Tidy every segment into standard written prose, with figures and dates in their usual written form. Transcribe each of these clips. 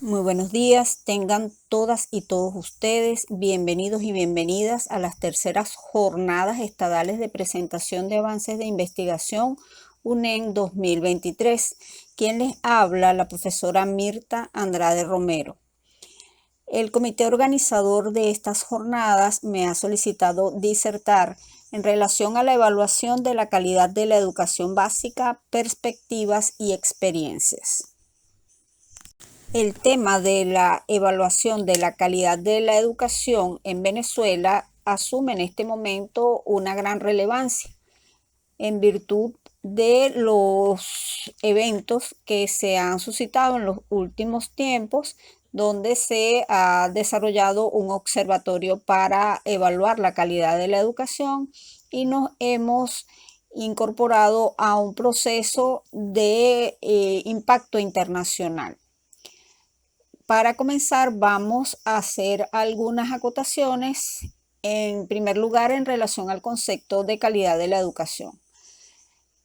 Muy buenos días, tengan todas y todos ustedes bienvenidos y bienvenidas a las terceras jornadas estadales de presentación de avances de investigación UNEN 2023. Quien les habla, la profesora Mirta Andrade Romero. El comité organizador de estas jornadas me ha solicitado disertar en relación a la evaluación de la calidad de la educación básica, perspectivas y experiencias. El tema de la evaluación de la calidad de la educación en Venezuela asume en este momento una gran relevancia en virtud de los eventos que se han suscitado en los últimos tiempos, donde se ha desarrollado un observatorio para evaluar la calidad de la educación y nos hemos incorporado a un proceso de impacto internacional. Para comenzar, vamos a hacer algunas acotaciones, en primer lugar, en relación al concepto de calidad de la educación.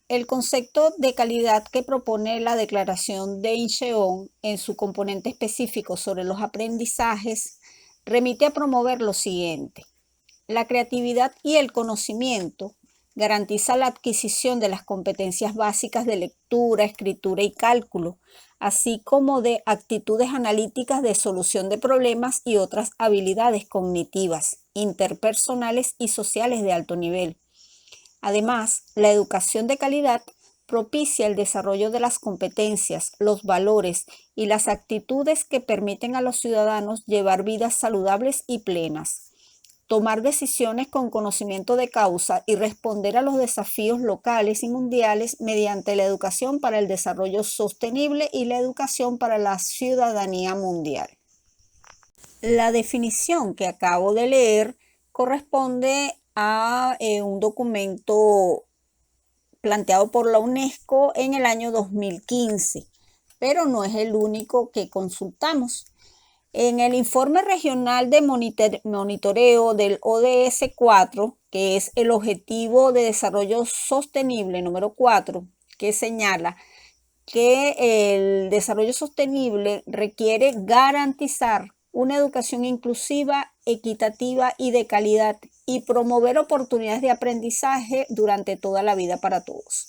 El concepto de calidad que propone la Declaración de Incheon en su componente específico sobre los aprendizajes remite a promover lo siguiente: la creatividad y el conocimiento garantiza la adquisición de las competencias básicas de lectura, escritura y cálculo, así como de actitudes analíticas de solución de problemas y otras habilidades cognitivas, interpersonales y sociales de alto nivel. Además, la educación de calidad propicia el desarrollo de las competencias, los valores y las actitudes que permiten a los ciudadanos llevar vidas saludables y plenas, tomar decisiones con conocimiento de causa y responder a los desafíos locales y mundiales mediante la educación para el desarrollo sostenible y la educación para la ciudadanía mundial. La definición que acabo de leer corresponde a un documento planteado por la UNESCO en el año 2015, pero no es el único que consultamos. En el informe regional de monitoreo del ODS 4, que es el Objetivo de Desarrollo Sostenible número 4, que señala que el desarrollo sostenible requiere garantizar una educación inclusiva, equitativa y de calidad y promover oportunidades de aprendizaje durante toda la vida para todos.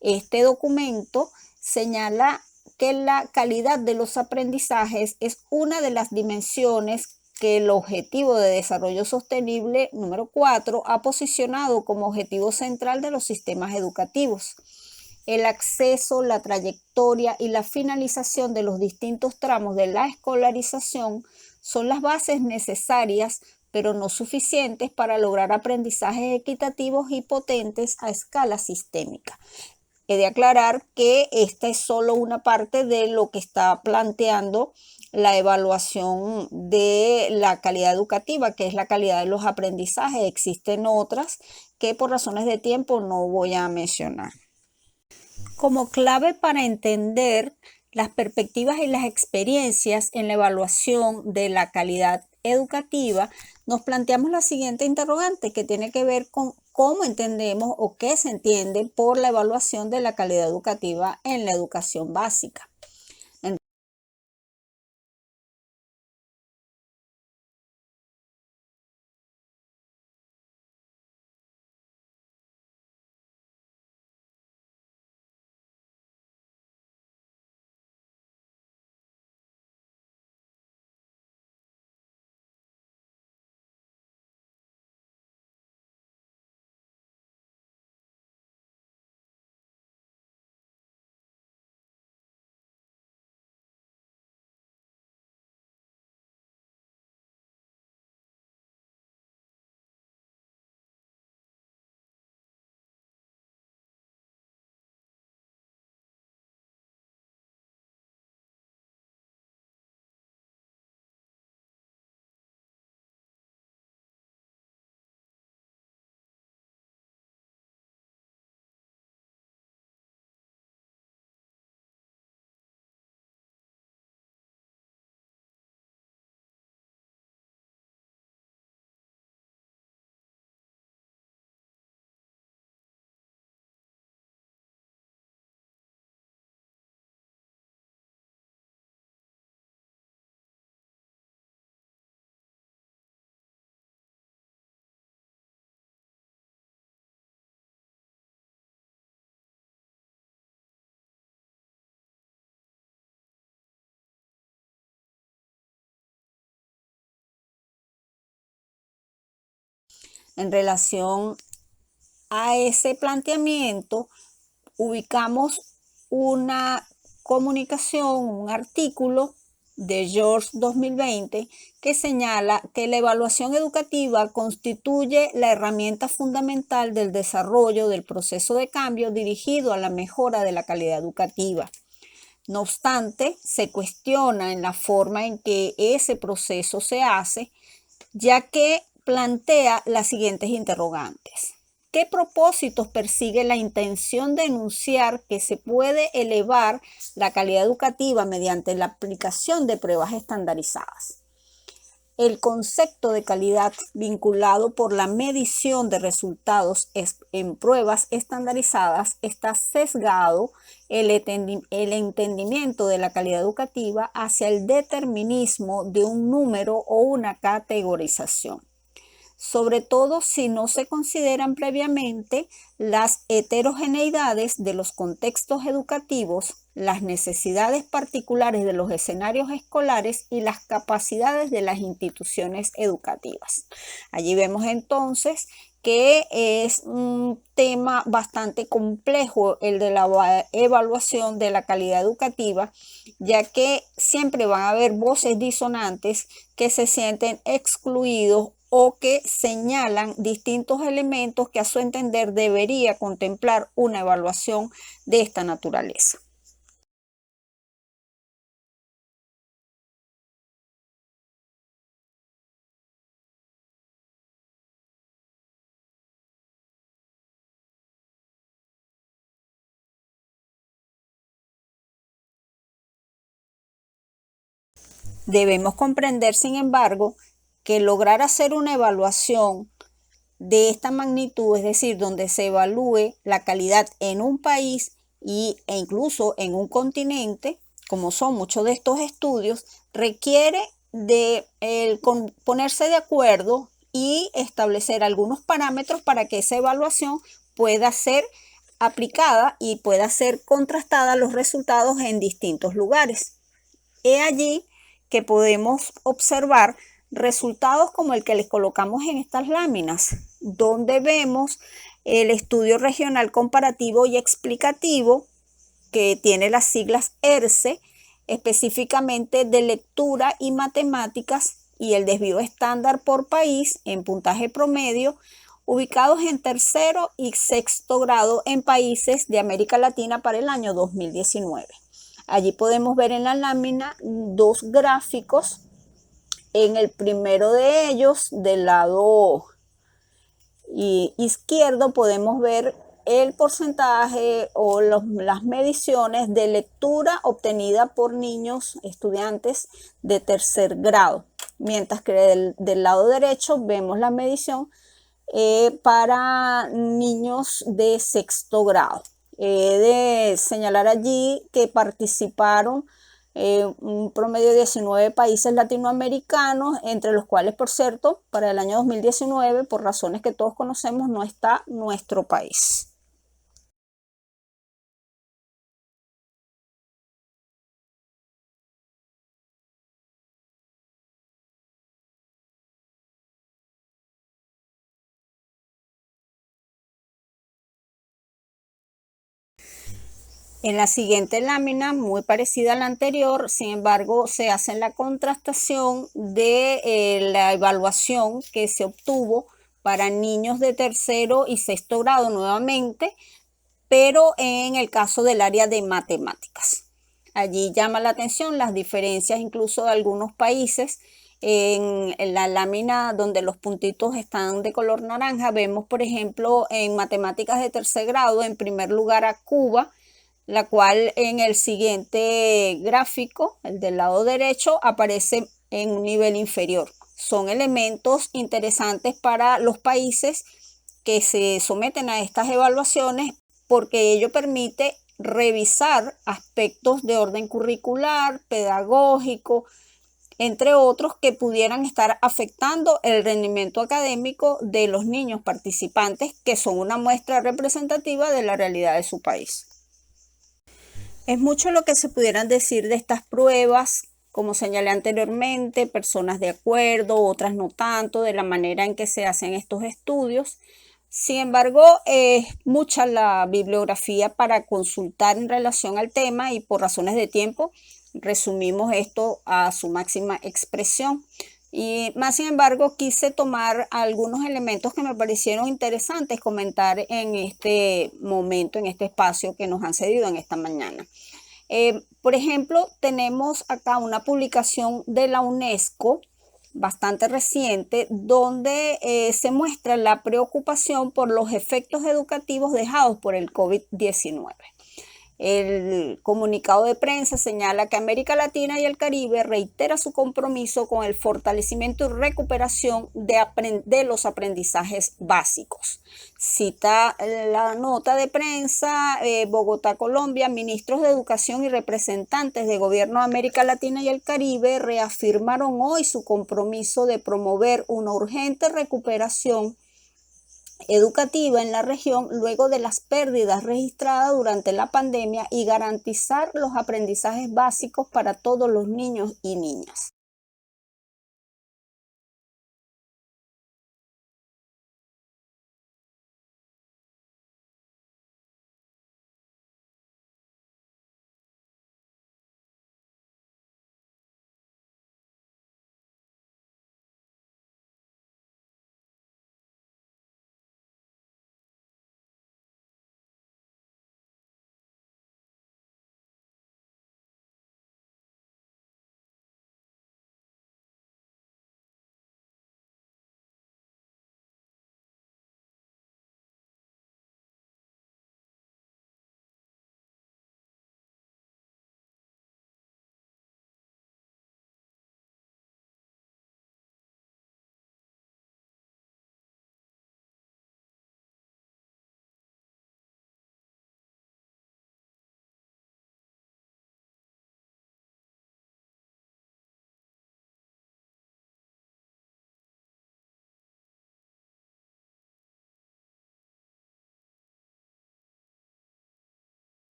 Este documento señala que la calidad de los aprendizajes es una de las dimensiones que el Objetivo de Desarrollo Sostenible número 4 ha posicionado como objetivo central de los sistemas educativos. El acceso, la trayectoria y la finalización de los distintos tramos de la escolarización son las bases necesarias, pero no suficientes para lograr aprendizajes equitativos y potentes a escala sistémica. He de aclarar que esta es solo una parte de lo que está planteando la evaluación de la calidad educativa, que es la calidad de los aprendizajes. Existen otras que por razones de tiempo no voy a mencionar. Como clave para entender las perspectivas y las experiencias en la evaluación de la calidad educativa, nos planteamos la siguiente interrogante que tiene que ver con cómo entendemos o qué se entiende por la evaluación de la calidad educativa en la educación básica. En relación a ese planteamiento, ubicamos una comunicación, un artículo de George 2020 que señala que la evaluación educativa constituye la herramienta fundamental del desarrollo del proceso de cambio dirigido a la mejora de la calidad educativa. No obstante, se cuestiona en la forma en que ese proceso se hace, ya que plantea las siguientes interrogantes. ¿Qué propósitos persigue la intención de enunciar que se puede elevar la calidad educativa mediante la aplicación de pruebas estandarizadas? El concepto de calidad vinculado por la medición de resultados en pruebas estandarizadas está sesgado el entendimiento de la calidad educativa hacia el determinismo de un número o una categorización, sobre todo si no se consideran previamente las heterogeneidades de los contextos educativos, las necesidades particulares de los escenarios escolares y las capacidades de las instituciones educativas. Allí vemos entonces que es un tema bastante complejo el de la evaluación de la calidad educativa, ya que siempre van a haber voces disonantes que se sienten excluidos o que señalan distintos elementos que a su entender debería contemplar una evaluación de esta naturaleza. Debemos comprender, sin embargo, que lograr hacer una evaluación de esta magnitud, es decir, donde se evalúe la calidad en un país e incluso en un continente, como son muchos de estos estudios, requiere de ponerse de acuerdo y establecer algunos parámetros para que esa evaluación pueda ser aplicada y pueda ser contrastada los resultados en distintos lugares. He allí que podemos observar resultados como el que les colocamos en estas láminas, donde vemos el estudio regional comparativo y explicativo, que tiene las siglas ERCE, específicamente de lectura y matemáticas, y el desvío estándar por país en puntaje promedio, ubicados en tercero y sexto grado en países de América Latina para el año 2019. Allí podemos ver en la lámina dos gráficos. En el primero de ellos, del lado izquierdo, podemos ver el porcentaje o las mediciones de lectura obtenida por niños estudiantes de tercer grado, mientras que del lado derecho vemos la medición para niños de sexto grado. He de señalar allí que participaron un promedio de 19 países latinoamericanos, entre los cuales, por cierto, para el año 2019, por razones que todos conocemos, no está nuestro país. En la siguiente lámina, muy parecida a la anterior, sin embargo, se hace la contrastación de la evaluación que se obtuvo para niños de tercero y sexto grado nuevamente, pero en el caso del área de matemáticas. Allí llama la atención las diferencias incluso de algunos países. En la lámina donde los puntitos están de color naranja, vemos, por ejemplo, en matemáticas de tercer grado, en primer lugar a Cuba, la cual en el siguiente gráfico, el del lado derecho, aparece en un nivel inferior. Son elementos interesantes para los países que se someten a estas evaluaciones, porque ello permite revisar aspectos de orden curricular, pedagógico, entre otros, que pudieran estar afectando el rendimiento académico de los niños participantes, que son una muestra representativa de la realidad de su país. Es mucho lo que se pudieran decir de estas pruebas como señalé anteriormente, personas de acuerdo, otras no tanto, de la manera en que se hacen estos estudios. Sin embargo, es mucha la bibliografía para consultar en relación al tema y por razones de tiempo resumimos esto a su máxima expresión. Y más sin embargo, quise tomar algunos elementos que me parecieron interesantes comentar en este momento, en este espacio que nos han cedido en esta mañana. Por ejemplo, tenemos acá una publicación de la UNESCO bastante reciente donde se muestra la preocupación por los efectos educativos dejados por el COVID-19. El comunicado de prensa señala que América Latina y el Caribe reitera su compromiso con el fortalecimiento y recuperación de los aprendizajes básicos. Cita la nota de prensa, Bogotá, Colombia, ministros de Educación y representantes de Gobierno de América Latina y el Caribe reafirmaron hoy su compromiso de promover una urgente recuperación educativa en la región luego de las pérdidas registradas durante la pandemia y garantizar los aprendizajes básicos para todos los niños y niñas.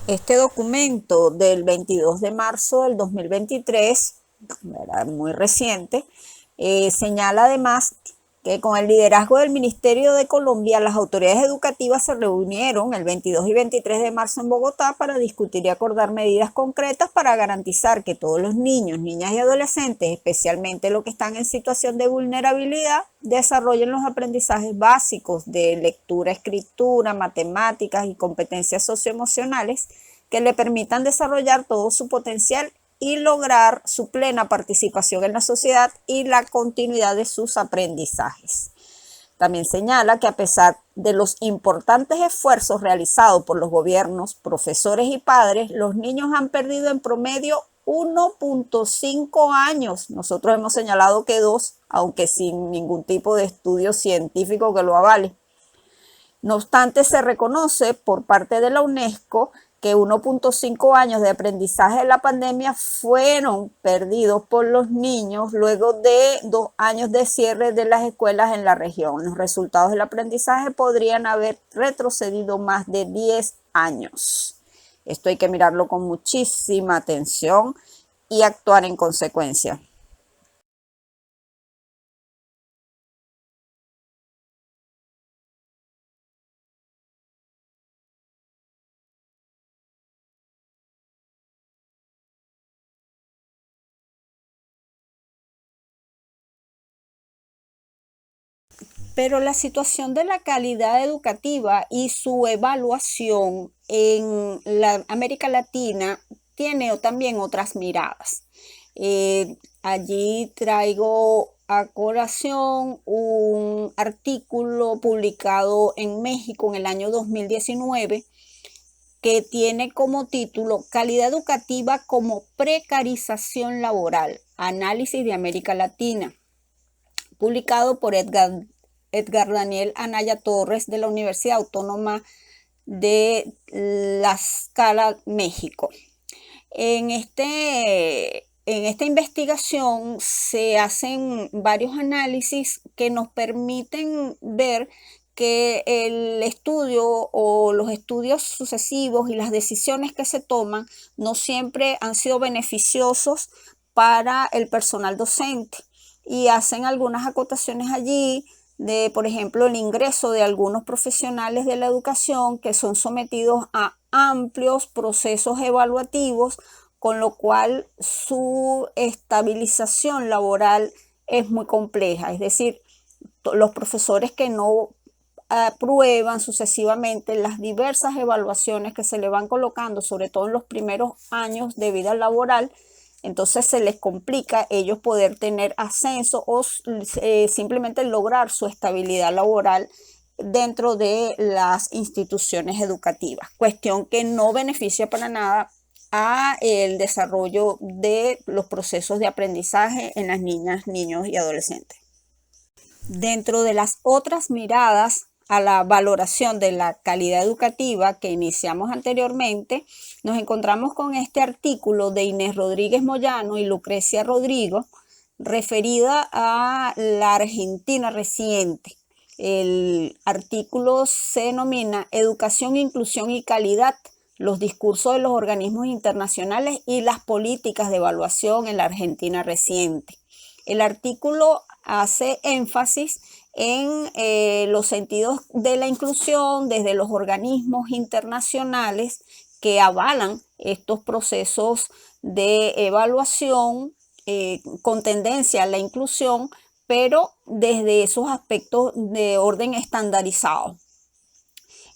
Este documento del 22 de marzo del 2023, muy reciente, señala además que con el liderazgo del Ministerio de Colombia, las autoridades educativas se reunieron el 22 y 23 de marzo en Bogotá para discutir y acordar medidas concretas para garantizar que todos los niños, niñas y adolescentes, especialmente los que están en situación de vulnerabilidad, desarrollen los aprendizajes básicos de lectura, escritura, matemáticas y competencias socioemocionales que le permitan desarrollar todo su potencial y lograr su plena participación en la sociedad y la continuidad de sus aprendizajes. También señala que a pesar de los importantes esfuerzos realizados por los gobiernos, profesores y padres, los niños han perdido en promedio 1.5 años. Nosotros hemos señalado que 2, aunque sin ningún tipo de estudio científico que lo avale. No obstante, se reconoce por parte de la UNESCO que 1.5 años de aprendizaje de la pandemia fueron perdidos por los niños luego de 2 años de cierre de las escuelas en la región. Los resultados del aprendizaje podrían haber retrocedido más de 10 años. Esto hay que mirarlo con muchísima atención y actuar en consecuencia. Pero la situación de la calidad educativa y su evaluación en la América Latina tiene también otras miradas. Allí traigo a colación un artículo publicado en México en el año 2019 que tiene como título Calidad educativa como precarización laboral, análisis de América Latina, publicado por Edgar Daniel Anaya Torres de la Universidad Autónoma de Tlaxcala, México. En esta investigación se hacen varios análisis que nos permiten ver que el estudio o los estudios sucesivos y las decisiones que se toman no siempre han sido beneficiosos para el personal docente, y hacen algunas acotaciones allí de, por ejemplo, el ingreso de algunos profesionales de la educación que son sometidos a amplios procesos evaluativos, con lo cual su estabilización laboral es muy compleja. Es decir, los profesores que no aprueban sucesivamente las diversas evaluaciones que se le van colocando, sobre todo en los primeros años de vida laboral, entonces se les complica ellos poder tener ascenso o simplemente lograr su estabilidad laboral dentro de las instituciones educativas, cuestión que no beneficia para nada a el desarrollo de los procesos de aprendizaje en las niñas, niños y adolescentes. Dentro de las otras miradas a la valoración de la calidad educativa que iniciamos anteriormente, nos encontramos con este artículo de Inés Rodríguez Moyano y Lucrecia Rodrigo, referida a la Argentina reciente. El artículo se denomina Educación, Inclusión y Calidad, los discursos de los organismos internacionales y las políticas de evaluación en la Argentina reciente. El artículo hace énfasis en los sentidos de la inclusión desde los organismos internacionales que avalan estos procesos de evaluación con tendencia a la inclusión, pero desde esos aspectos de orden estandarizado.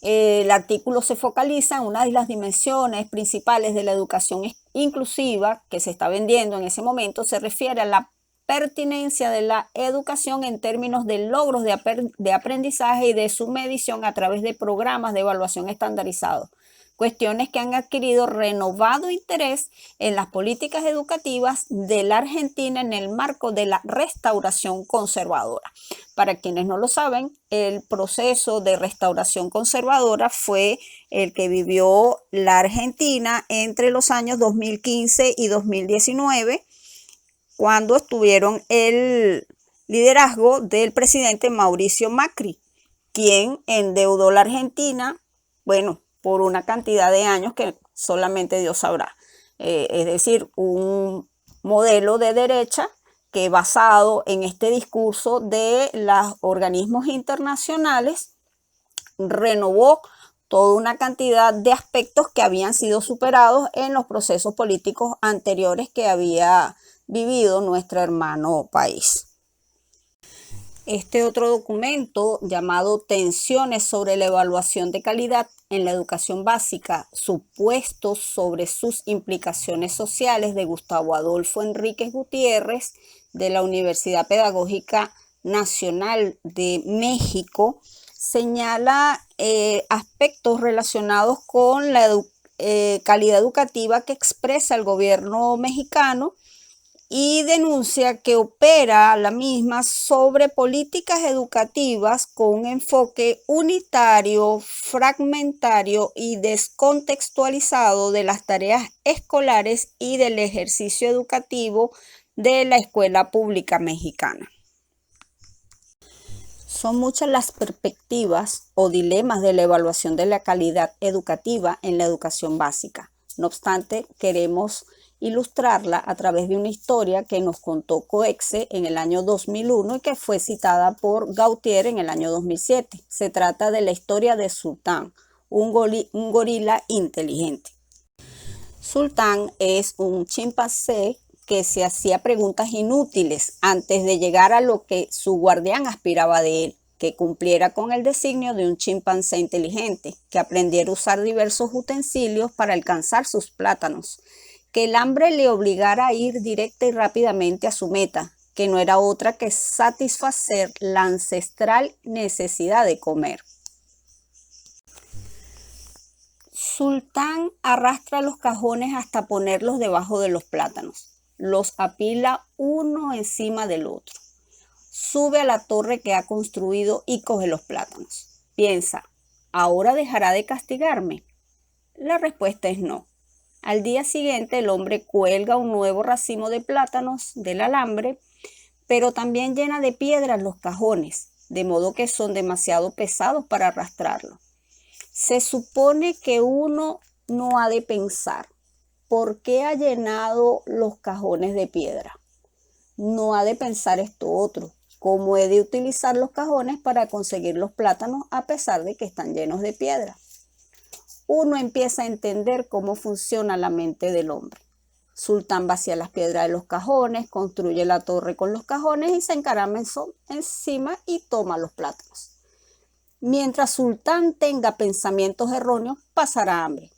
El artículo se focaliza en una de las dimensiones principales de la educación inclusiva que se está vendiendo en ese momento. Se refiere a la pertinencia de la educación en términos de logros de aprendizaje y de su medición a través de programas de evaluación estandarizados, cuestiones que han adquirido renovado interés en las políticas educativas de la Argentina en el marco de la restauración conservadora. Para quienes no lo saben, el proceso de restauración conservadora fue el que vivió la Argentina entre los años 2015 y 2019, cuando estuvieron el liderazgo del presidente Mauricio Macri, quien endeudó a la Argentina, bueno, por una cantidad de años que solamente Dios sabrá. Es decir, un modelo de derecha que, basado en este discurso de los organismos internacionales, renovó toda una cantidad de aspectos que habían sido superados en los procesos políticos anteriores que había vivido nuestro hermano país. Este otro documento, llamado Tensiones sobre la evaluación de calidad en la educación básica, supuestos sobre sus implicaciones sociales, de Gustavo Adolfo Enríquez Gutiérrez, de la Universidad Pedagógica Nacional de México, señala aspectos relacionados con la calidad educativa que expresa el gobierno mexicano, y denuncia que opera la misma sobre políticas educativas con un enfoque unitario, fragmentario y descontextualizado de las tareas escolares y del ejercicio educativo de la escuela pública mexicana. Son muchas las perspectivas o dilemas de la evaluación de la calidad educativa en la educación básica. No obstante, queremos ilustrarla a través de una historia que nos contó Coexe en el año 2001 y que fue citada por Gautier en el año 2007. Se trata de la historia de Sultán, un gorila inteligente. Sultán es un chimpancé que se hacía preguntas inútiles antes de llegar a lo que su guardián aspiraba de él. que cumpliera con el designio de un chimpancé inteligente, que aprendiera a usar diversos utensilios para alcanzar sus plátanos, que el hambre le obligara a ir directa y rápidamente a su meta, que no era otra que satisfacer la ancestral necesidad de comer. Sultán arrastra los cajones hasta ponerlos debajo de los plátanos. Los apila uno encima del otro. Sube a la torre que ha construido y coge los plátanos. Piensa, ¿ahora dejará de castigarme? La respuesta es no. Al día siguiente el hombre cuelga un nuevo racimo de plátanos del alambre, pero también llena de piedras los cajones, de modo que son demasiado pesados para arrastrarlo. Se supone que uno no ha de pensar, ¿por qué ha llenado los cajones de piedra? No ha de pensar esto otro, ¿cómo he de utilizar los cajones para conseguir los plátanos a pesar de que están llenos de piedra? Uno empieza a entender cómo funciona la mente del hombre. Sultán vacía las piedras de los cajones, construye la torre con los cajones y se encarama encima y toma los plátanos. Mientras Sultán tenga pensamientos erróneos, pasará hambre.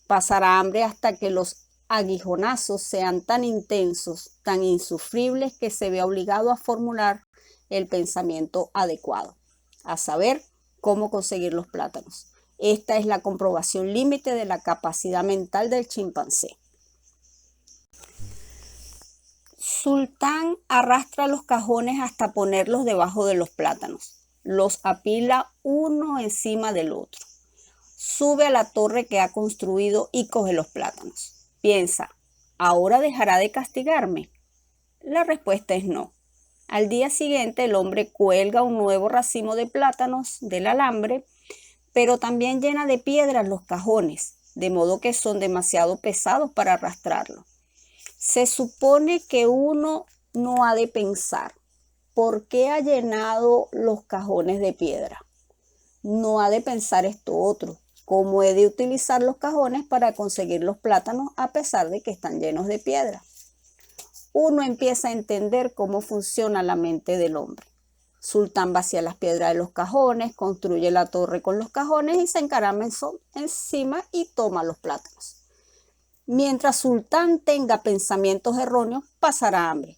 Pasará hambre hasta que los aguijonazos sean tan intensos, tan insufribles que se vea obligado a formular el pensamiento adecuado, a saber cómo conseguir los plátanos. Esta es la comprobación límite de la capacidad mental del chimpancé. Sultán arrastra los cajones hasta ponerlos debajo de los plátanos. Los apila uno encima del otro. Sube a la torre que ha construido y coge los plátanos. Piensa, ¿ahora dejará de castigarme? La respuesta es no. Al día siguiente el hombre cuelga un nuevo racimo de plátanos del alambre, pero también llena de piedras los cajones, de modo que son demasiado pesados para arrastrarlo. Se supone que uno no ha de pensar, ¿por qué ha llenado los cajones de piedra? No ha de pensar esto otro, ¿cómo he de utilizar los cajones para conseguir los plátanos a pesar de que están llenos de piedra? Uno empieza a entender cómo funciona la mente del hombre. Sultán vacía las piedras de los cajones, construye la torre con los cajones y se encarama encima y toma los plátanos. Mientras Sultán tenga pensamientos erróneos, pasará hambre.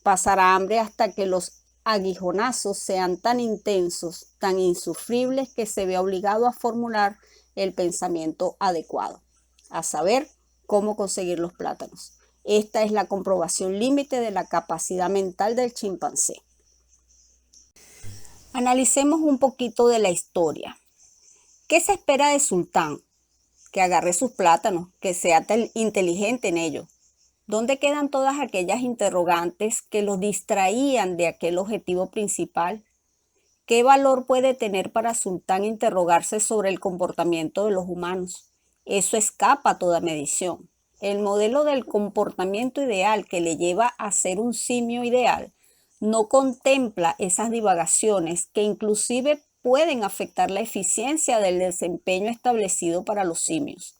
Pasará hambre hasta que los aguijonazos sean tan intensos, tan insufribles que se vea obligado a formular el pensamiento adecuado, a saber cómo conseguir los plátanos. Esta es la comprobación límite de la capacidad mental del chimpancé. Analicemos un poquito de la historia. ¿Qué se espera de Sultán? Que agarre sus plátanos, que sea inteligente en ello. ¿Dónde quedan todas aquellas interrogantes que los distraían de aquel objetivo principal? ¿Qué valor puede tener para Sultán interrogarse sobre el comportamiento de los humanos? Eso escapa a toda medición. El modelo del comportamiento ideal que le lleva a ser un simio ideal no contempla esas divagaciones que inclusive pueden afectar la eficiencia del desempeño establecido para los simios.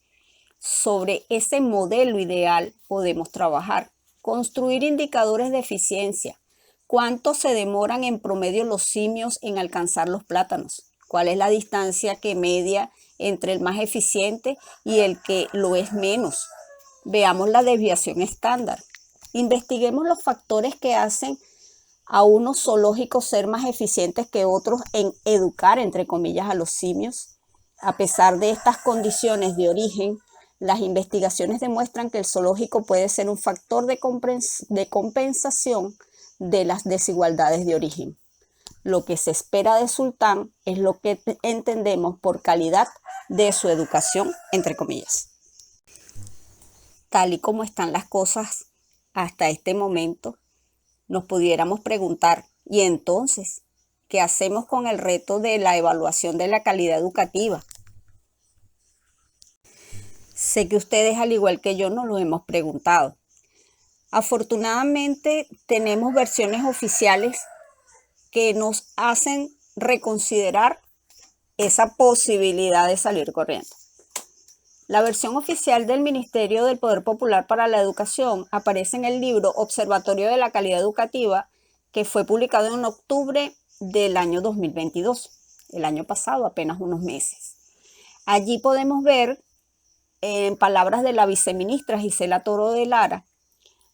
Sobre ese modelo ideal podemos trabajar, construir indicadores de eficiencia. ¿Cuánto se demoran en promedio los simios en alcanzar los plátanos? ¿Cuál es la distancia que media entre el más eficiente y el que lo es menos? Veamos la desviación estándar. Investiguemos los factores que hacen a unos zoológicos ser más eficientes que otros en educar, entre comillas, a los simios. A pesar de estas condiciones de origen, las investigaciones demuestran que el zoológico puede ser un factor de compensación de las desigualdades de origen. Lo que se espera de Sultán es lo que entendemos por calidad de su educación, entre comillas. Tal y como están las cosas hasta este momento, nos pudiéramos preguntar, ¿y entonces qué hacemos con el reto de la evaluación de la calidad educativa? Sé que ustedes, al igual que yo, nos lo hemos preguntado. Afortunadamente, tenemos versiones oficiales que nos hacen reconsiderar esa posibilidad de salir corriendo. La versión oficial del Ministerio del Poder Popular para la Educación aparece en el libro Observatorio de la Calidad Educativa, que fue publicado en octubre del año 2022, el año pasado, apenas unos meses. Allí podemos ver, en palabras de la viceministra Gisela Toro de Lara,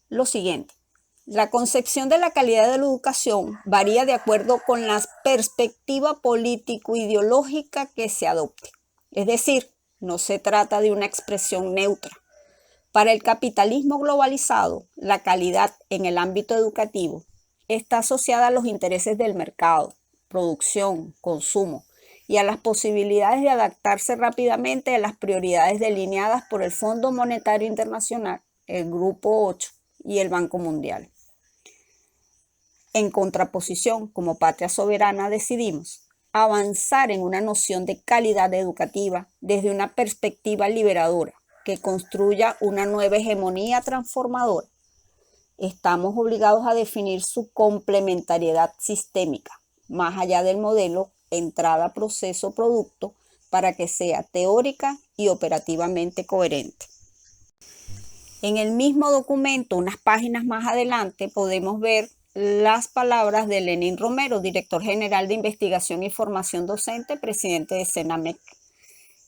lo siguiente: la concepción de la calidad de la educación varía de acuerdo con la perspectiva político-ideológica que se adopte. Es decir, no se trata de una expresión neutra. Para el capitalismo globalizado, la calidad en el ámbito educativo está asociada a los intereses del mercado, producción, consumo, y a las posibilidades de adaptarse rápidamente a las prioridades delineadas por el Fondo Monetario Internacional, el Grupo 8 y el Banco Mundial. En contraposición, como patria soberana, decidimos avanzar en una noción de calidad educativa desde una perspectiva liberadora que construya una nueva hegemonía transformadora. Estamos obligados a definir su complementariedad sistémica, más allá del modelo entrada, proceso, producto, para que sea teórica y operativamente coherente. En el mismo documento, unas páginas más adelante, podemos ver las palabras de Lenín Romero, director general de Investigación y Formación Docente, presidente de CENAMEC.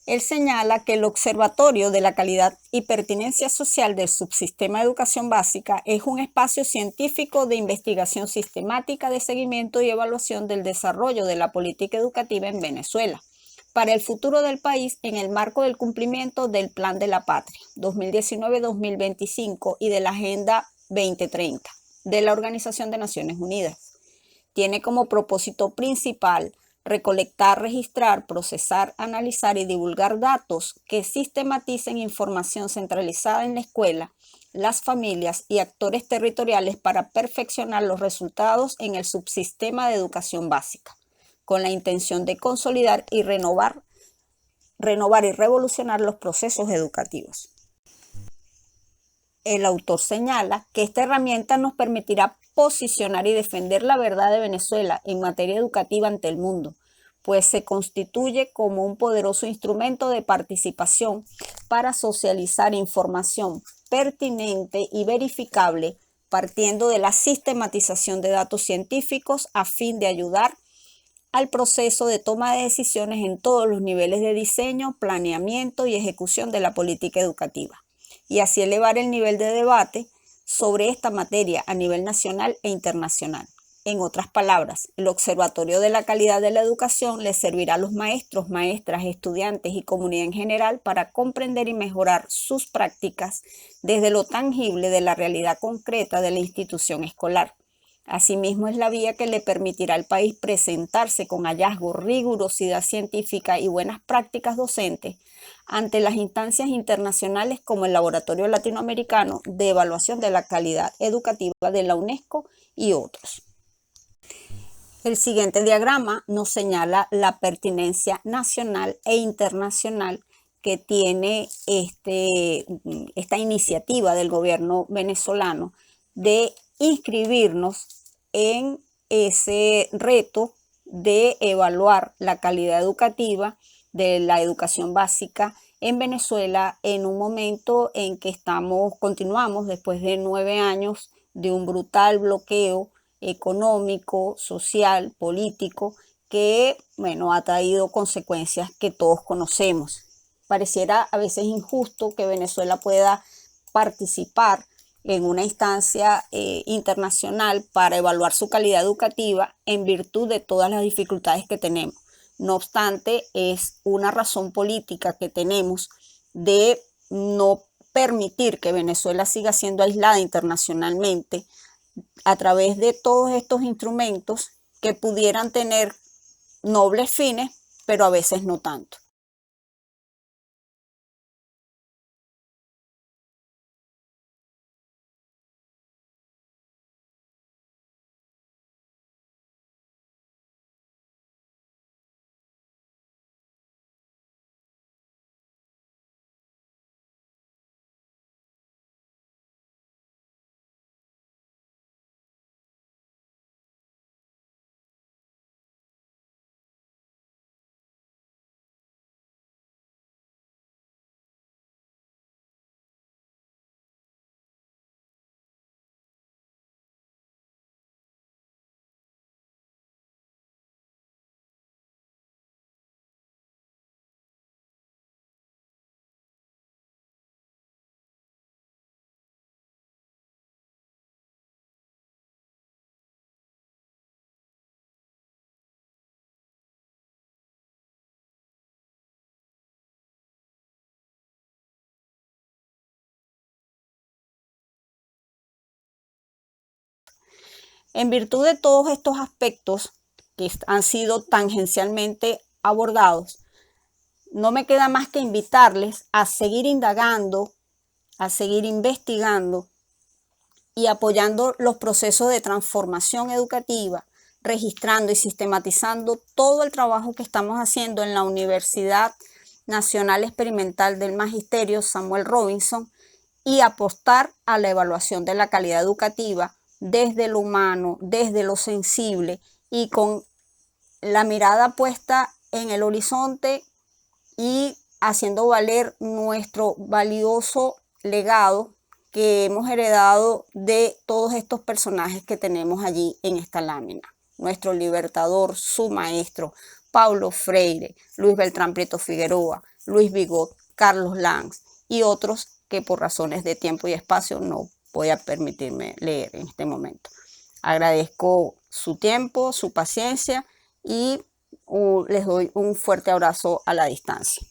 Él señala que el Observatorio de la Calidad y Pertinencia Social del Subsistema de Educación Básica es un espacio científico de investigación sistemática, de seguimiento y evaluación del desarrollo de la política educativa en Venezuela para el futuro del país en el marco del cumplimiento del Plan de la Patria 2019-2025 y de la Agenda 2030 de la Organización de Naciones Unidas. Tiene como propósito principal recolectar, registrar, procesar, analizar y divulgar datos que sistematicen información centralizada en la escuela, las familias y actores territoriales para perfeccionar los resultados en el subsistema de educación básica, con la intención de consolidar y renovar y revolucionar los procesos educativos. El autor señala que esta herramienta nos permitirá posicionar y defender la verdad de Venezuela en materia educativa ante el mundo, pues se constituye como un poderoso instrumento de participación para socializar información pertinente y verificable, partiendo de la sistematización de datos científicos a fin de ayudar al proceso de toma de decisiones en todos los niveles de diseño, planeamiento y ejecución de la política educativa, y así elevar el nivel de debate sobre esta materia a nivel nacional e internacional. En otras palabras, el Observatorio de la Calidad de la Educación les servirá a los maestros, maestras, estudiantes y comunidad en general para comprender y mejorar sus prácticas desde lo tangible de la realidad concreta de la institución escolar. Asimismo, es la vía que le permitirá al país presentarse con hallazgos, rigurosidad científica y buenas prácticas docentes ante las instancias internacionales como el Laboratorio Latinoamericano de Evaluación de la Calidad Educativa de la UNESCO y otros. El siguiente diagrama nos señala la pertinencia nacional e internacional que tiene esta iniciativa del gobierno venezolano de inscribirnos en ese reto de evaluar la calidad educativa de la educación básica en Venezuela en un momento en que continuamos después de 9 años de un brutal bloqueo económico, social, político, que, bueno, ha traído consecuencias que todos conocemos. Pareciera a veces injusto que Venezuela pueda participar en una instancia internacional para evaluar su calidad educativa en virtud de todas las dificultades que tenemos. No obstante, es una razón política que tenemos de no permitir que Venezuela siga siendo aislada internacionalmente a través de todos estos instrumentos que pudieran tener nobles fines, pero a veces no tanto. En virtud de todos estos aspectos que han sido tangencialmente abordados, no me queda más que invitarles a seguir indagando, a seguir investigando y apoyando los procesos de transformación educativa, registrando y sistematizando todo el trabajo que estamos haciendo en la Universidad Nacional Experimental del Magisterio Samuel Robinson y apostar a la evaluación de la calidad educativa desde lo humano, desde lo sensible y con la mirada puesta en el horizonte y haciendo valer nuestro valioso legado que hemos heredado de todos estos personajes que tenemos allí en esta lámina. Nuestro libertador, su maestro, Paulo Freire, Luis Beltrán Prieto Figueroa, Luis Vigot, Carlos Lanz y otros que por razones de tiempo y espacio no voy a permitirme leer en este momento. Agradezco su tiempo, su paciencia y les doy un fuerte abrazo a la distancia.